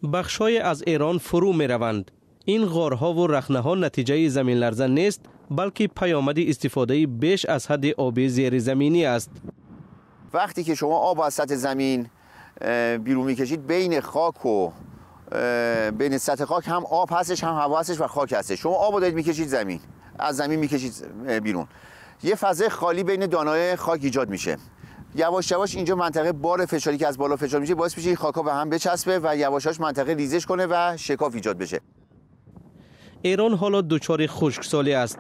بخش‌های از ایران فرو می‌روند. این غارها و رخنه‌ها نتیجه زمین لرزه نیست، بلکه پیامد استفاده بیش از حد آب زیرزمینی است. وقتی که شما آب از سطح زمین بیرون می‌کشید، بین خاک و بین سطح خاک هم آب هستش، هم هوا هستش و خاک هستش. شما آب رو دارید می‌کشید زمین، از زمین می‌کشید بیرون. یه فضای خالی بین دانه‌های خاک ایجاد میشه. یواش یواش اینجا منطقه بار فشاری که از بالا فشار میشه باعث میشه این خاک‌ها به هم بچسبه و یواش یواش منطقه ریزش کنه و شکاف ایجاد بشه. ایران حالا دچار خشکسالی است.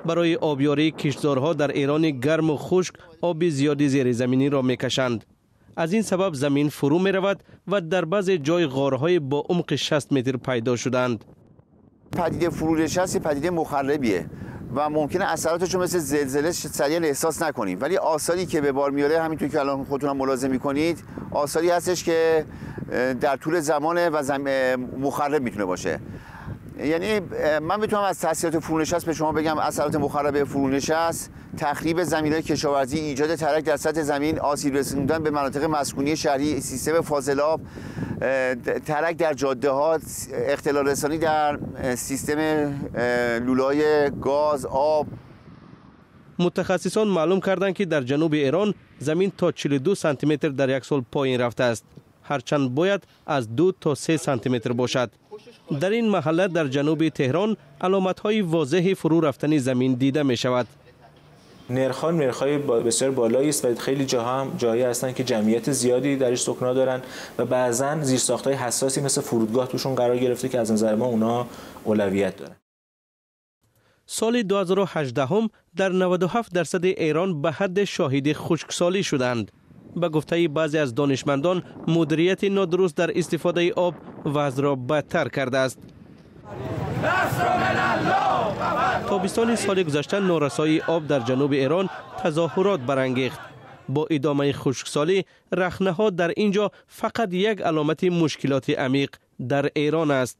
برای آبیاری کشتزارها در ایران گرم و خشک آب زیادی زیر زمینی را میکشند. از این سبب زمین فرو می رود و در بعضی جای غارهای با عمق 60 متر پیدا شدند. پدیده فرونشست پدیده مخربیه و ممکنه اثراتش رو مثل زلزله سریع احساس نکنیم، ولی آثاری که به بار میاره همینطور که الان خودتون هم ملاحظه میکنید آثاری هستش که در طول زمانه و مخرب میتونه باشه. یعنی من میتونم از تاثیرات فرونشست به شما بگم اثرات مخرب فرونشست: تخریب زمین‌های کشاورزی، ایجاد ترک در سطح زمین، آسیب رسوندن به مناطق مسکونی شهری، سیستم فاضلاب، ترک در جاده‌ها، اختلال رسانی در سیستم لوله‌های گاز، آب. متخصصان معلوم کردند که در جنوب ایران زمین تا 42 سانتی متر در یک سال پایین رفته است، هرچند باید از 2 تا 3 سانتی متر باشد. در این محله در جنوب تهران علامت‌های واضح فرو رفتن زمین دیده می شود. نرخ‌های بسیار بالایی است و خیلی جاها هم جایی هستند که جمعیت زیادی درش سکنا دارند و بعضاً زیرساخت‌های حساسی مثل فرودگاه توشون قرار گرفته که از نظر ما اونا اولویت دارن. سال 2018 هم در 97% ایران به حد شاهد خشکسالی شدند. به گفته بعضی از دانشمندان مدیریت نادرست در استفاده آب وضع را بدتر کرده است. تابستان سال گذشته نارسایی آب در جنوب ایران تظاهرات برانگیخت. با ادامه خشکسالی رخنه‌ها در اینجا فقط یک علامت مشکلات عمیق در ایران است.